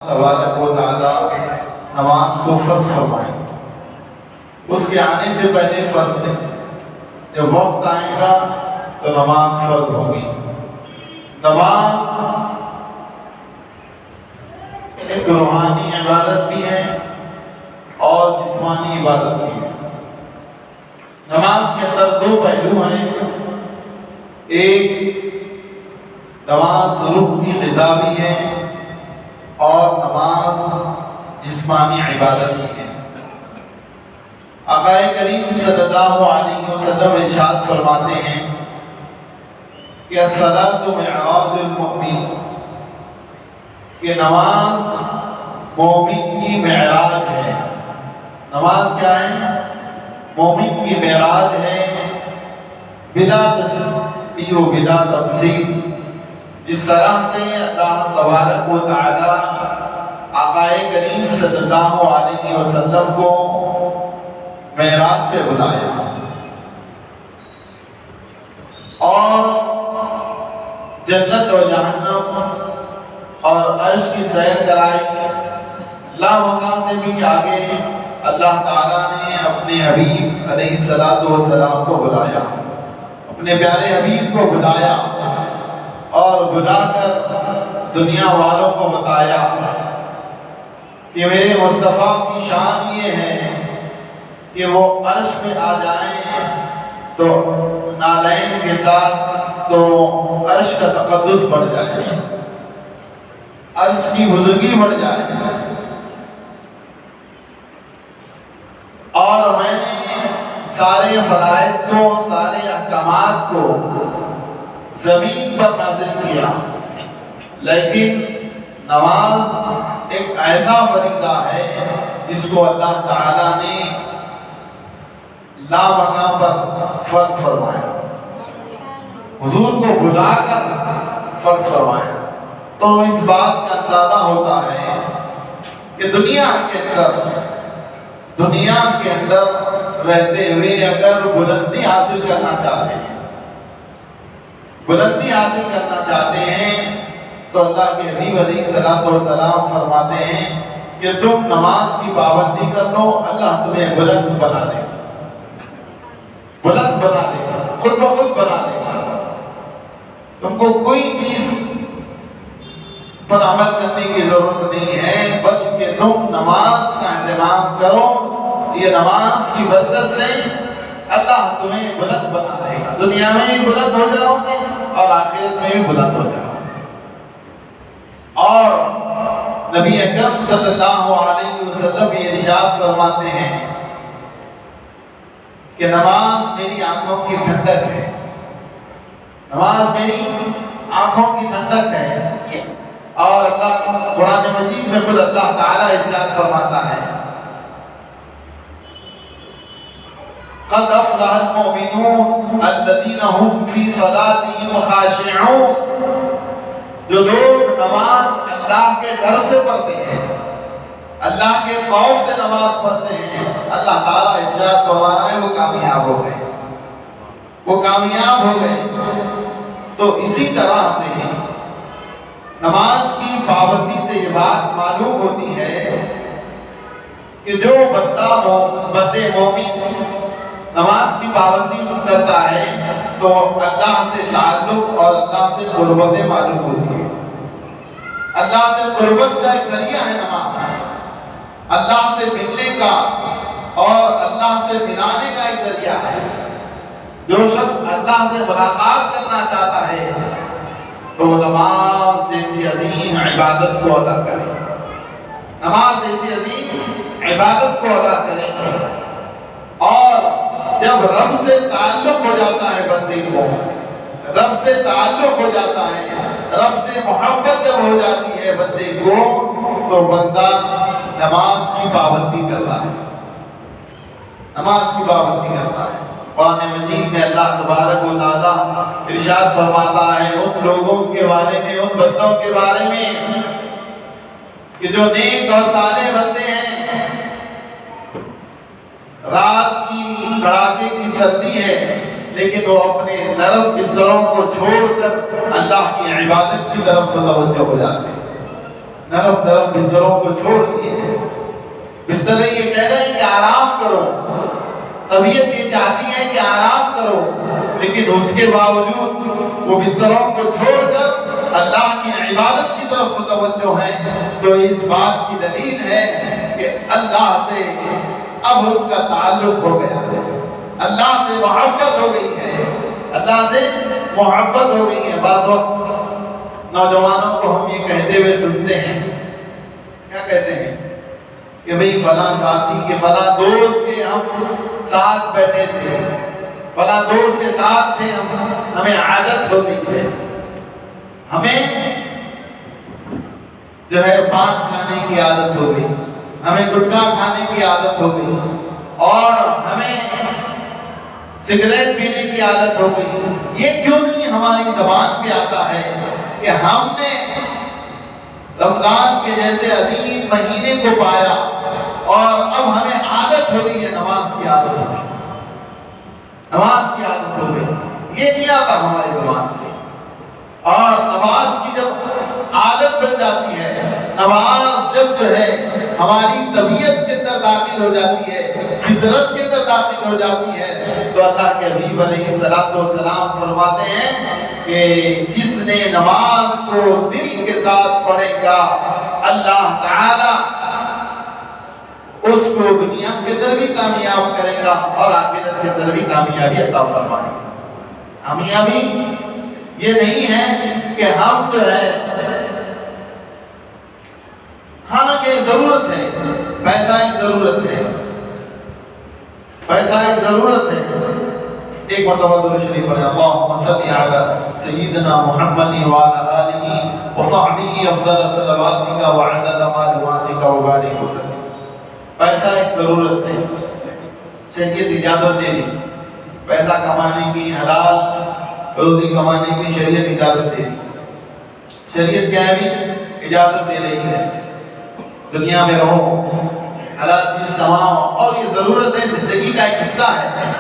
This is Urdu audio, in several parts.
تبارک و تعالی نماز کو فرض فرمائیں، اس کے آنے سے پہلے فرض نہیں، جب وقت آئے گا تو نماز فرض ہوگی۔ نماز ایک روحانی عبادت بھی ہے اور جسمانی عبادت بھی ہے۔ نماز کے اندر دو پہلو ہیں، ایک نماز روح کی غذا بھی ہے اور نماز جسمانی عبادت بھی ہے۔ آقا کریم صلی اللہ علیہ وسلم ارشاد فرماتے ہیں کہ الصلاۃ معراج المؤمن، کہ نماز مومن کی معراج ہے۔ نماز کیا ہے؟ مومن کی معراج ہے، بلا تشبیہ و بلا تمثیل۔ اس طرح سے اللہ تبارک و تعالی آقا کریم صلی اللہ علیہ وسلم کو معراج پہ بلایا اور جنت و جہنم اور عرش کی سیر کرائی۔ لامکان سے بھی آگے اللہ تعالیٰ نے اپنے حبیب علیہ السلام کو بلایا، اپنے پیارے حبیب کو بلایا اور بلا کر دنیا والوں کو بتایا کہ میرے مصطفیٰ کی شان یہ ہے کہ وہ عرش پہ آ جائیں تو نالین کے ساتھ تو عرش کا تقدس بڑھ جائے، عرش کی بزرگی بڑھ جائے۔ اور میں نے سارے فرائض کو، سارے احکامات کو زمین پر نازل کیا، لیکن نماز ایک ایسا فریضہ ہے جس کو اللہ تعالیٰ نے لامکان پر فرض فرمایا، حضور کو بلا کر فرض فرمایا۔ تو اس بات کا اندازہ ہوتا ہے کہ دنیا کے اندر رہتے ہوئے اگر بلندی حاصل کرنا چاہتے ہیں، بلندی حاصل کرنا چاہتے ہیں تو اللہ کے حبیب علیہ السلام فرماتے ہیں کہ تم نماز کی پابندی کر لو، اللہ تمہیں بلند بنا دے گا، بلند بنا دے گا، خود بخود بنا دے گا۔ تم کو کوئی چیز پر عمل کرنے کی ضرورت نہیں ہے، بلکہ تم نماز کا اہتمام کرو، یہ نماز کی برکت سے اللہ تمہیں بلند بنا دے گا، دنیا میں بھی بلند ہو جاؤ گے اور آخرت میں بھی بلند ہو جاؤ گے۔ اور نبی اکرم صلی اللہ علیہ وسلم یہ ارشاد فرماتے ہیں کہ نماز میری آنکھوں کی ٹھنڈک ہے، نماز میری آنکھوں کی ٹھنڈک ہے۔ اور اللہ قرآن مجید میں خود اللہ تعالیٰ ارشاد فرماتا ہے قد افلح المؤمنون الذین هم فی صلاتهم خاشعون، جو لوگ نماز اللہ کے ڈر سے پڑھتے ہیں، اللہ کے خوف سے نماز پڑھتے ہیں، اللہ تعالیٰ ارشاد فرما رہا ہے وہ کامیاب ہو گئے، وہ کامیاب ہو گئے۔ تو اسی طرح سے نماز کی پابندی سے یہ بات معلوم ہوتی ہے کہ جو بندے مومن نماز کی پابندی کرتا ہے تو اللہ سے تعلق اور اللہ سے قربت معلوم ہوتی ہے۔ اللہ سے قربت کا ایک ذریعہ ہے نماز، اللہ سے ملنے کا اور اللہ سے ملانے کا ایک ذریعہ ہے۔ جو شخص اللہ سے ملاقات کرنا چاہتا ہے تو وہ نماز جیسی عظیم عبادت کو ادا کرے، نماز جیسی عظیم عبادت کو ادا کرے۔ اور جب رب سے تعلق ہو جاتا ہے بندے کو، رب سے تعلق ہو جاتا ہے، رب سے محبت جب ہو جاتی ہے بندے کو، تو بندہ نماز کی پابندی کرتا ہے، نماز کی پابندی کرتا ہے۔ قرآن مجید میں اللہ تبارک و تعالیٰ ارشاد فرماتا ہے ان لوگوں کے بارے میں، ان بندوں کے بارے میں کہ جو نیک اور صالح بندے ہیں، رات کی کڑاکے کی سردی ہے لیکن وہ اپنے نرم بستروں کو چھوڑ کر اللہ کی عبادت کی طرف متوجہ ہو جاتے ہیں، نرم نرم بستروں کو چھوڑ دیے ہیں. بستر یہ کہہ رہے ہیں کہ آرام کرو، طبیعت یہ چاہتی ہے کہ آرام کرو، لیکن اس کے باوجود وہ بستروں کو چھوڑ کر اللہ کی عبادت کی طرف متوجہ ہیں. تو اس بات کی دلیل ہے کہ اللہ سے اب ان کا تعلق ہو گیا ہے، اللہ سے محبت ہو گئی ہے، اللہ سے محبت ہو گئی ہے. بعض وقت نوجوانوں کو ہم یہ کہتے ہوئے سنتے ہیں، کیا کہتے ہیں کہ بھئی فلاں ساتھی کے فلاں دوست کے ہم ساتھ بیٹھے تھے، فلاں دوست کے ساتھ تھے، ہمیں عادت ہو گئی ہے، ہمیں جو ہے پان کھانے کی عادت ہو گئی، ہمیں گٹکا کھانے کی عادت ہو گئی، اور ہمیں سگریٹ پینے کی عادت ہو گئی. یہ کیوں نہیں ہماری زبان پہ آتا ہے کہ ہم نے رمضان کے جیسے عظیم مہینے کو پایا اور اب ہمیں عادت ہو گئی ہے، نماز کی عادت ہو گئی، نماز کی عادت ہو گئی. یہ نہیں آتا ہماری زبان پہ. اور نماز کی جب عادت بن جاتی ہے، نماز جب جو ہے ہماری طبیعت کے اندر داخل ہو جاتی ہے، فطرت کے اندر داخل ہو جاتی ہے، تو اللہ کے حبیب علیہ الصلوۃ والسلام فرماتے ہیں کہ جس نے نماز کو دل کے ساتھ پڑھے گا، اللہ تعالی اس کو دنیا کے اندر بھی کامیاب کرے گا اور آخرت کے اندر بھی کامیابی عطا فرمائے گا. کامیابی یہ نہیں ہے کہ ہم جو ہے حالانکہ ضرورت ہے، پیسہ ایک ضرورت ہے، پیسہ ایک ضرورت ہے. ایک مرتبہ درود شریف پڑھیں، اللہم صلی علی سیدنا محمد وعلی آلہ وصحبہ افضل صلواتک وعدد معلوماتک وبارک وسلم. پیسہ ایک ضرورت ہے، شریعت اجازت دے دی پیسہ کمانے کی، حلال روزی کمانے کی شریعت اجازت دے دی. شریعت کیا ہے بھی اجازت دے رہی ہے، دنیا میں رہو، حلال چیز کماؤ، اور یہ ضرورت ہے، زندگی کا ایک حصہ ہے.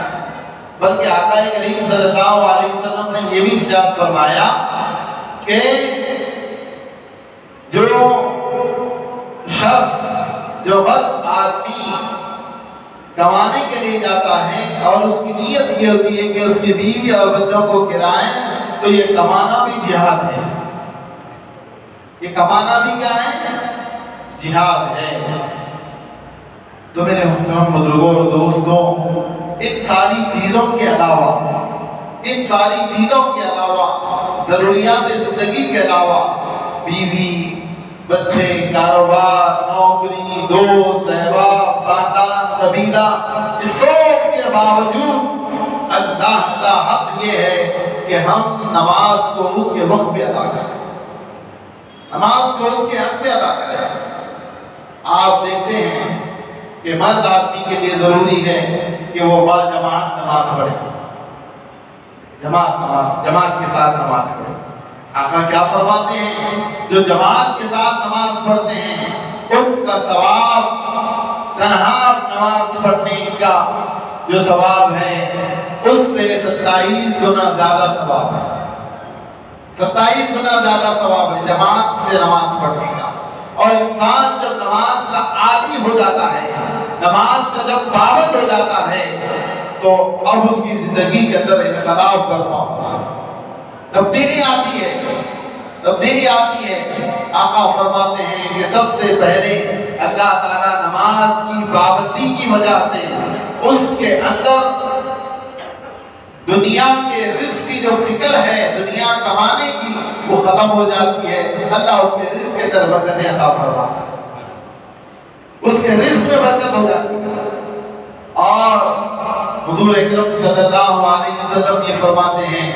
بلکہ آقا کریم صلی اللہ علیہ وسلم نے یہ بھی ارشاد فرمایا کہ جو شخص، جو مرد آدمی کمانے کے لیے جاتا ہے اور اس کی نیت یہ ہوتی ہے کہ اس کی بیوی اور بچوں کو کھلائیں، تو یہ کمانا بھی جہاد ہے. یہ کمانا بھی کیا ہے؟ جہاد ہے. تو میرے محترم بزرگوں اور دوستوں، ان ساری چیزوں کے علاوہ، ان ساری چیزوں کے علاوہ، ضروریات زندگی کے علاوہ، بیوی، بچے، کاروبار، نوکری، دوست، احباب، خاندان، قبیلہ، اس سب کے باوجود اللہ کا حق یہ ہے کہ ہم نماز کو اس کے وقت پہ ادا کریں، نماز کو اس کے حق پہ ادا کریں. آپ دیکھتے ہیں کہ مرد آدمی کے لیے ضروری ہے کہ وہ با جماعت نماز پڑھے، جماعت کے ساتھ نماز پڑھے. آقا کیا فرماتے ہیں؟ جو جماعت کے ساتھ نماز پڑھتے ہیں ان کا ثواب، تنہا نماز پڑھنے کا جو ثواب ہے اس سے 27 گنا زیادہ ثواب ہے. 27 گنا زیادہ ثواب ہے جماعت سے نماز پڑھنے کا. اور انسان جب نماز کا عادی ہو جاتا ہے، نماز کا جب پابند ہو جاتا ہے، تو اب اس کی زندگی کے اندر انقلاب کرتا ہوتا ہے، تبدیلی آتی ہے، تبدیلی آتی ہے. آقا فرماتے ہیں کہ سب سے پہلے اللہ تعالیٰ نماز کی پابندی کی وجہ سے اس کے اندر دنیا کے رزق کی جو فکر ہے، دنیا کمانے کی، وہ ختم ہو جاتی ہے. اللہ اس کے رزق کے اندر برکتیں عطا فرماتا ہے، اس کے رزق میں برکت ہو جاتی ہے. اور حضور اکرم صلی اللہ علیہ وسلم یہ فرماتے ہیں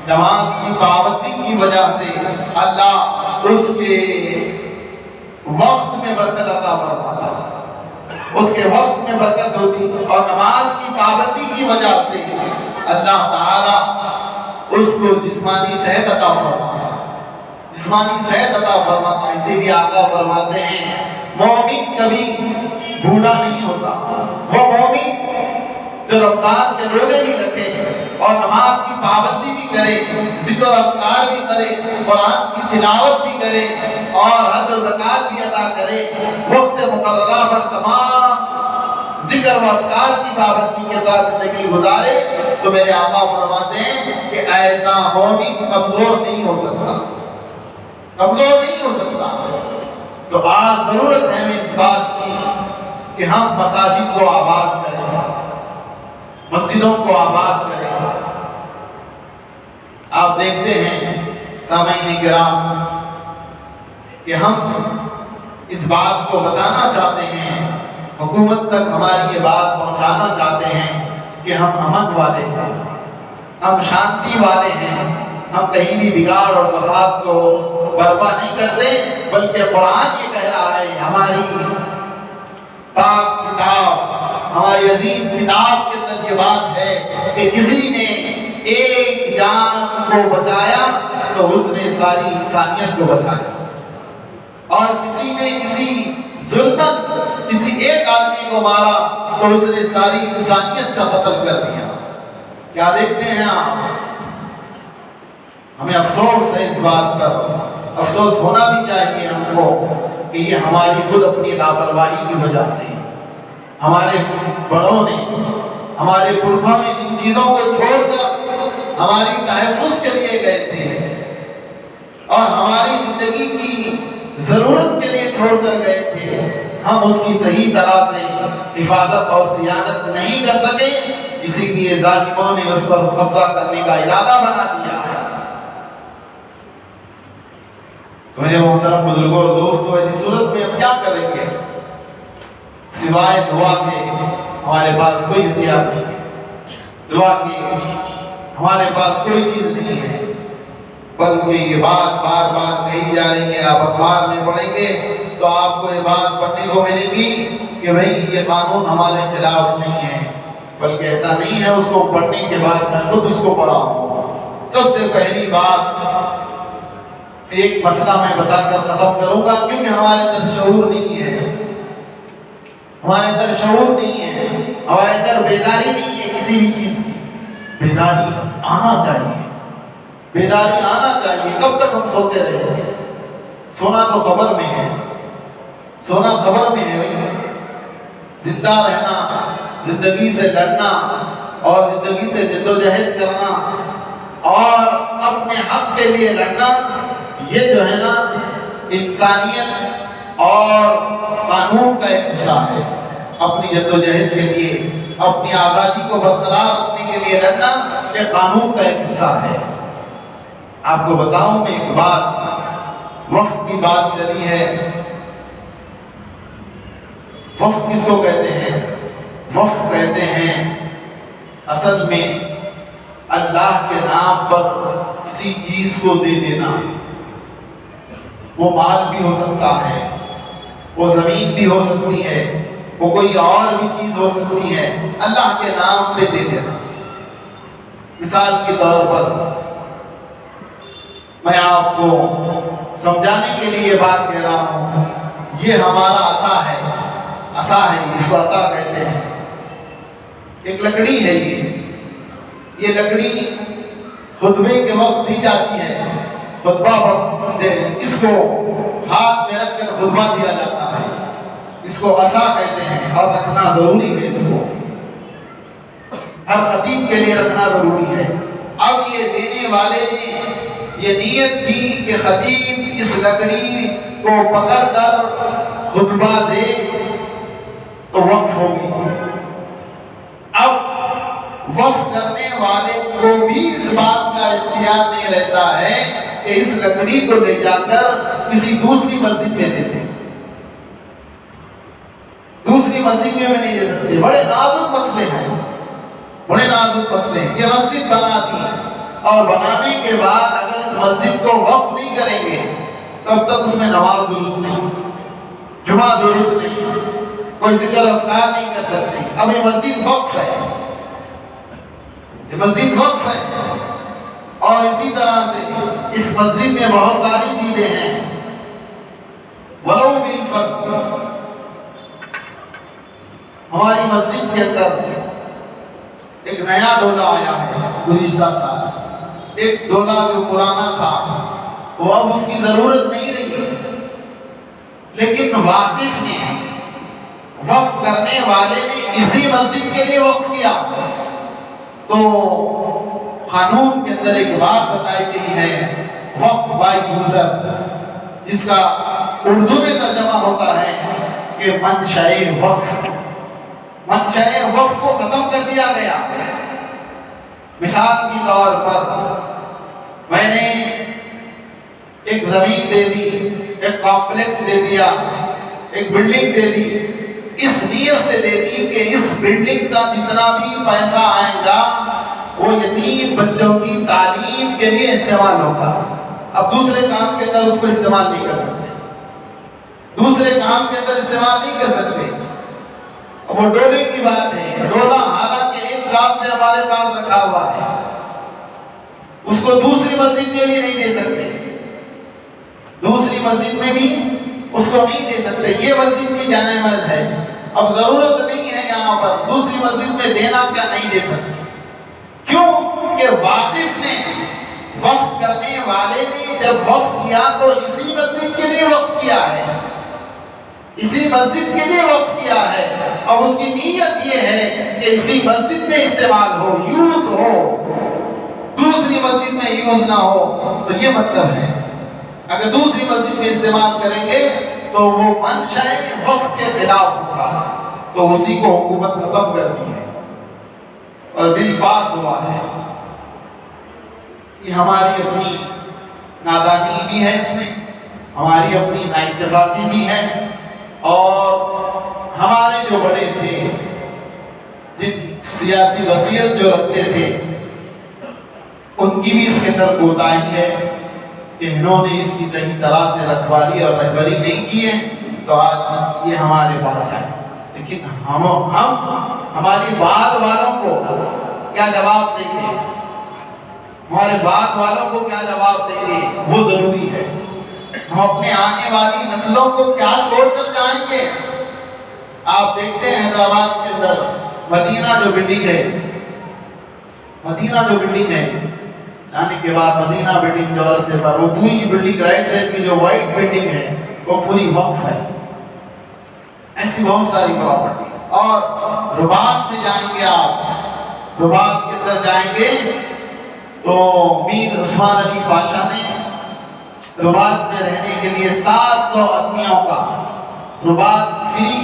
نماز کی پابندی کی وجہ سے اللہ اس کے وقت میں برکت عطا فرماتا ہے، اس کے وقت میں برکت ہوتی. اور نماز کی پابندی کی وجہ سے اللہ تعالیٰ اس کو جسمانی صحت عطا فرماتا ہے، جسمانی صحت عطا فرماتا ہے. اسی لیے آقا فرماتے ہیں مومن کبھی بوڑھا نہیں ہوتا. وہ مومن جو رمضان کے روزے بھی رکھے اور نماز کی پابندی بھی کرے، ذکر ذکر اذکار بھی کرے، قرآن کی تلاوت بھی کرے اور حج و زکات بھی ادا کرے، وقت مقررہ پر تمام ذکر و اذکار کی پابندی کے ساتھ زندگی گزارے، تو میرے آقا فرماتے ہیں کہ ایسا مومن کمزور نہیں ہو سکتا، کمزور نہیں ہو سکتا۔ تو آج ضرورت ہے ہمیں اس بات کی کہ ہم مساجد کو آباد کریں، مسجدوں کو آباد کریں۔ آپ دیکھتے ہیں سامعین کرام کہ ہم اس بات کو بتانا چاہتے ہیں، حکومت تک ہماری یہ بات پہنچانا چاہتے ہیں کہ ہم امن والے ہیں، ہم شانتی والے ہیں، ہم کہیں بھی بگاڑ اور فساد کو برپا نہیں کرتے، بلکہ قرآن یہ کہہ رہا ہے، ہماری پاک کتاب، ہماری عظیم کتاب کے اندر یہ بات ہے کہ کسی نے ایک جان کو بچایا تو اس نے ساری انسانیت کو بچایا، اور کسی نے کسی ظلمت کسی ایک آدمی کو مارا تو اس نے ساری انسانیت کا قتل کر دیا۔ کیا دیکھتے ہیں آپ؟ ہمیں افسوس ہے اس بات پر، افسوس ہونا بھی چاہیے ہم کو کہ یہ ہماری خود اپنی لاپرواہی کی وجہ سے، ہمارے بڑوں نے، ہمارے پرکھوں نے جن چیزوں کو چھوڑ کر ہماری تحفظ کے لیے گئے تھے اور ہماری زندگی کی ضرورت کے لیے چھوڑ کر گئے تھے، ہم اس کی صحیح طرح سے حفاظت اور صیانت نہیں کر سکے، اسی لیے ظالموں نے اس پر قبضہ کرنے کا ارادہ بنا لیا ہے۔ تو میرے محترم بزرگوں اور دوستوں، ایسی صورت میں ہم کیا کریں گے؟ سوائے دعا کے ہمارے پاس کوئی اختیار نہیں ہے، دعا کی ہمارے پاس کوئی چیز نہیں ہے، بلکہ یہ بات بار بار کہی جا رہی ہے۔ آپ اخبار میں پڑھیں گے تو آپ کو یہ بات پڑھنے کو ملے گی کہ بھئی یہ قانون ہمارے خلاف نہیں ہے، بلکہ ایسا نہیں ہے۔ اس کو پڑھنے کے بعد میں خود اس کو پڑھا ہوں۔ سب سے پہلی بات ایک مسئلہ میں بتا کر ختم کروں گا، کیونکہ ہمارے اندر شعور نہیں ہے، ہمارے اندر شعور نہیں ہے، ہمارے اندر بیداری نہیں ہے کسی بھی چیز کی۔ بیداری آنا چاہیے، بیداری آنا چاہیے۔ کب تک ہم سوتے رہیں گے؟ سونا تو خبر میں ہے، سونا خبر میں ہے بھائی۔ زندہ رہنا، زندگی سے لڑنا اور زندگی سے جدوجہد کرنا اور اپنے حق کے لیے لڑنا، یہ جو ہے نا انسانیت اور قانون کا ایک حصہ ہے۔ اپنی جدوجہد کے لیے، اپنی آزادی کو برقرار رکھنے کے لیے لڑنا، یہ قانون کا ایک حصہ ہے۔ آپ کو بتاؤں میں ایک بات، وقت کی بات چلی ہے۔ وقت کس کو کہتے ہیں؟ وقت کہتے ہیں اصل میں اللہ کے نام پر کسی چیز کو دے دینا۔ وہ مال بھی ہو سکتا ہے، وہ زمین بھی ہو سکتی ہے، وہ کوئی اور بھی چیز ہو سکتی ہے، اللہ کے نام پہ دے دینا۔ مثال کے طور پر میں آپ کو سمجھانے کے لیے بات کہہ رہا ہوں، یہ ہمارا عصا ہے، عصا ہے، اس کو عصا کہتے ہیں۔ ایک لکڑی ہے، یہ لکڑی خطبے کے وقت دی جاتی ہے، خطبہ وقت اس کو ہاتھ میں رکھ کر خطبہ دیا جاتا ہے، اس کو عصا کہتے ہیں، اور رکھنا ضروری ہے، اس کو ہر خطیب کے لیے رکھنا ضروری ہے۔ اب یہ دینے والے نے یہ نیت کی کہ خطیب اس لکڑی کو پکڑ کر خطبہ دے تو وقف ہوگی۔ اب وقف کرنے والے کو بھی اس بات کا اختیار نہیں رہتا ہے کہ اس لکڑی کو لے جا کر کسی دوسری مسجد میں دے دیں، دوسری مسجد میں نہیں دے سکتے۔ بڑے نازک مسئلے ہیں، بڑے نازک مسئلے ہیں۔ یہ مسجد بنا دی اور بنانے کے بعد اگر اس مسجد کو وقف نہیں کریں گے تب تک اس میں نماز درست نہیں، جمعہ درست نہیں، کوئی ذکر اذکار نہیں کر سکتے۔ اب یہ مسجد وقف ہے، یہ مسجد وقف ہے، اور اسی طرح سے اس مسجد میں بہت ساری چیزیں ہیں۔ ولو بالفرد، ہماری مسجد کے اندر ایک نیا ڈولہ آیا ہے گزشتہ سال، ایک ڈولا جو پرانا تھا وہ اب اس کی ضرورت نہیں رہی، لیکن واقف نے، وقف کرنے والے نے اسی مسجد کے لیے وقف کیا۔ تو قانون کے اندر ایک بات بتائی گئی ہے، وقف بائی یوزر، جس کا اردو میں ترجمہ ہوتا ہے کہ منشأ وقف، منشأ وقف کو ختم کر دیا گیا۔ مثال کے طور پر میں نے ایک زمین دے دی، ایک کمپلیکس دے دیا، ایک بلڈنگ دے دی، اس نیت سے دے دی کہ اس بلڈنگ کا جتنا بھی پیسہ آئے گا وہ یتیم بچوں کی تعلیم کے لیے استعمال ہوگا۔ اب دوسرے کام کے اندر اس کو استعمال نہیں کر سکتے، دوسرے کام کے اندر استعمال نہیں کر سکتے۔ اب وہ ڈولے کی بات ہے، ڈولا حالانکہ 1 سال سے ہمارے پاس رکھا ہوا ہے، اس کو دوسری مسجد میں بھی نہیں دے سکتے، دوسری مسجد میں بھی اس کو نہیں دے سکتے، یہ مسجد کی جانماز ہے، اب ضرورت نہیں ہے یہاں پر دوسری مسجد میں دینا، کیا نہیں دے سکتے؟ کیوں کہ واقف نے، وقف کرنے والے نے جب وقف کیا تو اسی مسجد کے لیے وقف کیا ہے، اسی مسجد کے لیے وقف کیا ہے، اب اس کی نیت یہ ہے کہ اسی مسجد میں استعمال ہو، یوز ہو، دوسری مسجد میں یوز نہ ہو۔ تو یہ مطلب ہے اگر دوسری مسجد میں استعمال کریں گے تو وہ منشأ وقف کے خلاف ہوگا، تو اسی کو حکومت ختم کر دی ہے اور بل پاس ہوا ہے۔ یہ ہماری اپنی نادانی بھی ہے، اس میں ہماری اپنی نااتفاقی بھی ہے، اور ہمارے جو بڑے تھے، جن سیاسی بصیرت جو رکھتے تھے، ان کی بھی اس کے اندر کوتاہی ہے کہ انہوں نے اس کی صحیح طرح سے رکھوالی اور رہبری نہیں کی ہے، تو آج یہ ہمارے پاس ہے۔ لیکن ہم ہماری بعد والوں کو کیا جواب دیں گے، ہمارے بعد والوں کو کیا جواب دیں گے، وہ ضروری ہے۔ ہم اپنے آنے والی نسلوں کو کیا چھوڑ کر جائیں گے؟ آپ دیکھتے ہیں حیدرآباد کے اندر مدینہ جو بلڈنگ ہے، مدینہ جو بلڈنگ ہے، آنے کے بعد مدینہ بلڈنگ چورستے پر، وہ پوری بلڈنگ رائٹ سائڈ کی جو وائٹ بلڈنگ ہے وہ پوری وقف ہے۔ ایسی بہت ساری پراپرٹی، اور رباط میں جائیں گے آپ، رباط کے اندر جائیں گے تو میر عثمان علی پاشا نے رباط میں رہنے کے لیے 700 آدمیوں کا رباط فری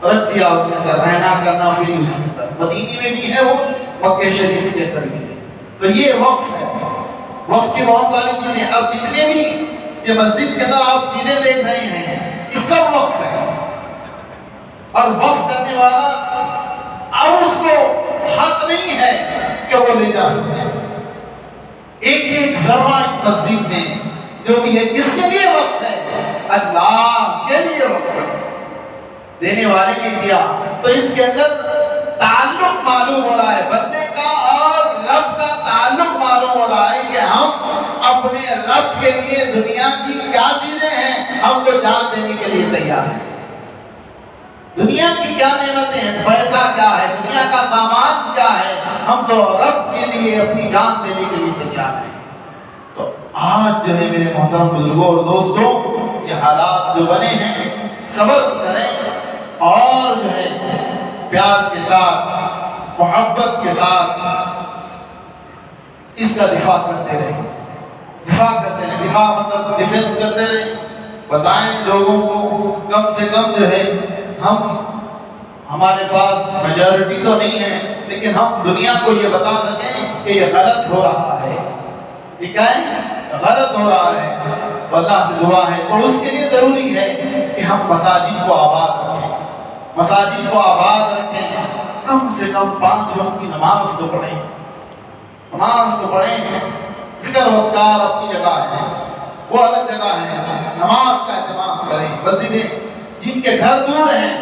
رکھ دیا، اس کے اندر رہنا کرنا فری، اس کے اندر مدینہ میں بھی ہے، وہ مکہ شریف کے اندر بھی ہے۔ تو یہ وقف ہے، وقف کی بہت ساری چیزیں، اب جتنے بھی یہ مسجد کے اندر آپ چیزیں دیکھ رہے ہیں یہ سب وقف ہے، اور وقف کرنے والا اب اس کو حق نہیں ہے کہ وہ لے جا سکتے۔ ایک ایک ذرہ اس مسجد میں جو بھی ہے کس کے لیے وقف ہے؟ اللہ کے لیے وقف ہے، دینے والے نے دیا۔ تو اس کے اندر تعلق معلوم ہو رہا ہے بندے کا اور رب کا تعلق معلوم ہو رہا ہے کہ ہم اپنے رب کے لیے دنیا کی کیا چیزیں ہیں ہم تو جان دینے کے لیے تیار ہیں۔ دنیا کی کیا نعمتیں ہیں، پیسہ کیا ہے، دنیا کا سامان کیا ہے، ہم تو رب کے لیے اپنی جان دینے کے لیے تیار ہیں۔ تو آج جو ہے میرے محترم بزرگوں اور دوستوں، یہ حالات جو بنے ہیں، صبر کریں اور جو ہے پیار کے ساتھ، محبت کے ساتھ اس کا دفاع کرتے رہیں، دفاع کرتے رہیں، دفاع مطلب ڈیفنس کرتے رہیں، بتائیں لوگوں کو، کم سے کم جو ہے ہمارے پاس میجورٹی تو نہیں ہے لیکن ہم دنیا کو یہ بتا سکیں کہ یہ غلط ہو رہا ہے، یہ کیا ہے، غلط ہو رہا ہے۔ تو اللہ سے دعا ہے، تو اس کے لیے ضروری ہے کہ ہم مساجد کو آباد رکھیں، مساجد کو آباد رکھیں، کم سے کم 5 وقت کی نماز تو پڑھیں، نماز تو پڑھیں، ذکر وذکار اپنی جگہ ہے، وہ الگ جگہ ہے، نماز کا اہتمام کریں۔ مسجدیں جن کے گھر دور ہیں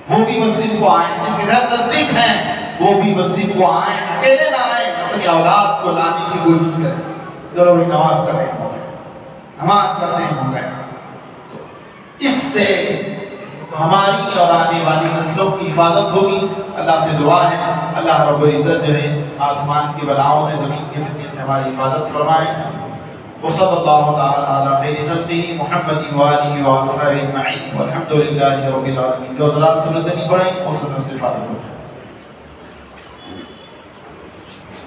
وہ بھی مسجد کو آئیں، جن کے گھر نزدیک ہیں وہ بھی مسجد کو آئیں، اکیلے نہ آئیں، اپنی اولاد کو لانے کی کوشش کریں۔ چلو بھی نماز کا ٹائم ہو گیا، نماز کا ٹائم ہو گیا، اس سے ہماری اور آنے والی نسلوں کی حفاظت ہوگی۔ اللہ سے دعا ہے اللہ رب العزت جو ہے آسمان کی بلاؤں سے، زمین کے فتنے سے ہماری حفاظت فرمائیں۔ وصلی اللہ تعالی علی خیر خلقہ محمد وآلہ وصحبہ اجمعین والحمد للہ رب العالمین۔ جو حضرات سنت نہیں پڑھیں وہ سنت سے فارغ ہو جائیں۔